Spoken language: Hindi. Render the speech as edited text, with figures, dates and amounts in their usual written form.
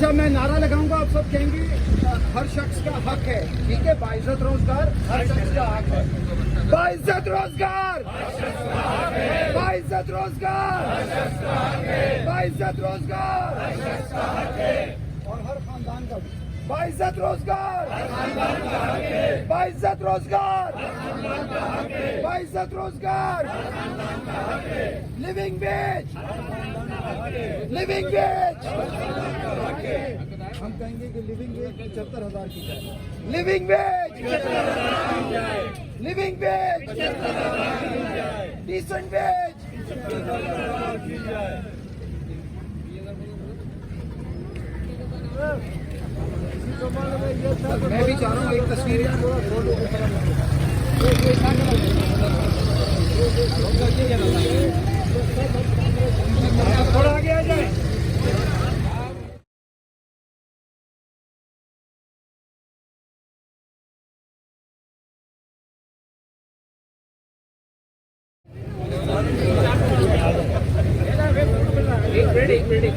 अच्छा, मैं नारा लगाऊंगा, आप सब कहेंगे हर शख्स का हक है, ठीक है? बाइज्जत रोजगार हर शख्स का हक है। बाइज्जत रोजगार, बाइज्जत रोजगार, बाइज्जत रोजगार, और हर खानदान का भी बाइज्जत रोजगार, बाइज्जत रोजगार, बाइज्जत रोजगार, लिविंग वेज, लिविंग वेज। हम कहेंगे कि लिविंग वेज 75,000 की जाए, living wage, living wage, decent wage. मैं भी चाह रहा हूँ एक तस्वीर थोड़ा आगे आ जाए। एक मिनट